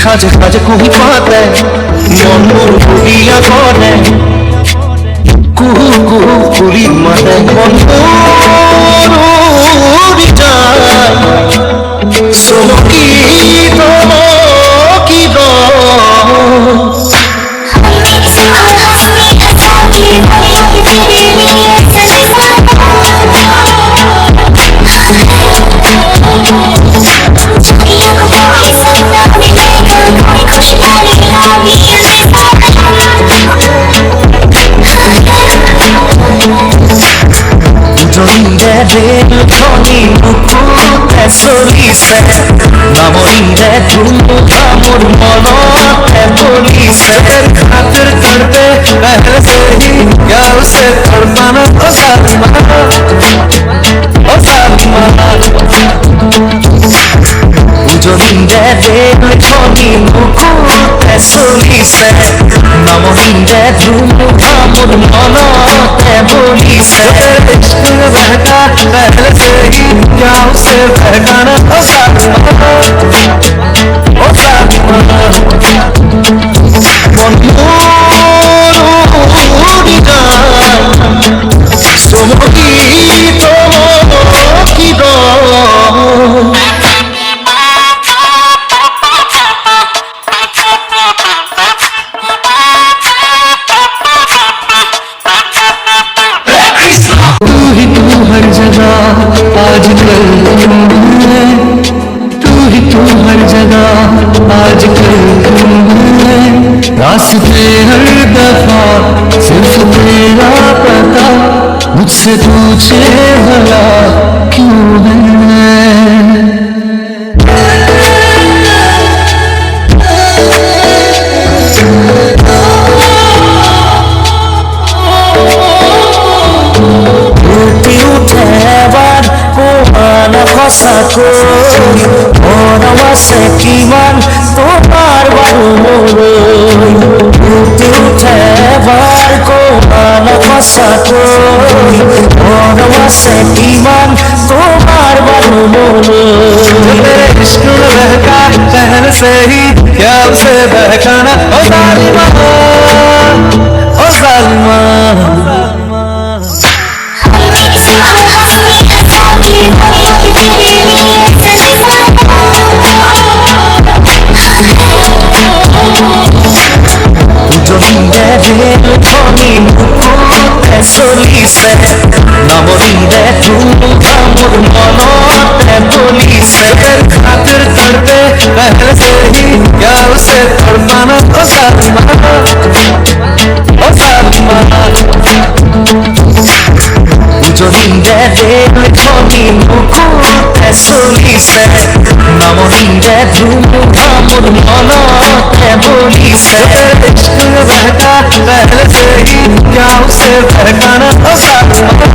খাজে খাজে কুহি পাতে মন মোর ভুলিয়া করে কুহু কুহু কুড়ি মাতে মন উড়ি যায় চমকিত কিব খনি মুকুতে চলিছে নামৰিলে ধুমুহা মোৰ মনতে বলিছে খাতিৰ কৰতে পহলে से ही गाँव से तड़पाना ओ सालिमा উজনিৰে ৰেলখনি মুকুতে চলিছে নামৰিলে ধুমুহা মোৰ মনতে বলিছে बहका पहले से ही गाँव से बहकाना ओ सालिमा मन उड़ी যায় চমকিত কিব हर जगह आजकल तू ही तू हर जगह आजकल रास्ते हर दफा सिर्फ तेरा पता मुझसे पूछे भला क्यों है মনমাছে কিমান তোমাৰ বাৰু উঠি উঠে বাৰ কোমান সঁচাকৈ মনমাছে কিমান তোমাৰ বাৰু इश्क में बहका पहले से ही ख्याल से बहकाना ओ सालिमा ओ सालिमा রেলখনি মুকুতে চলিছে নামৰিলে ধুমুহা মোৰ মনতে বলিছে খাতিৰ কৰতে পহলে से ही गाँव से तड़पाना ओ सालिमा উজনিৰে ৰেলখনি মুকুতে চলিছে নামৰিলে ধুমুহা মোৰ মনতে বলিছে बहका पहले से ही गाँव से बहकाना ओ सालिमा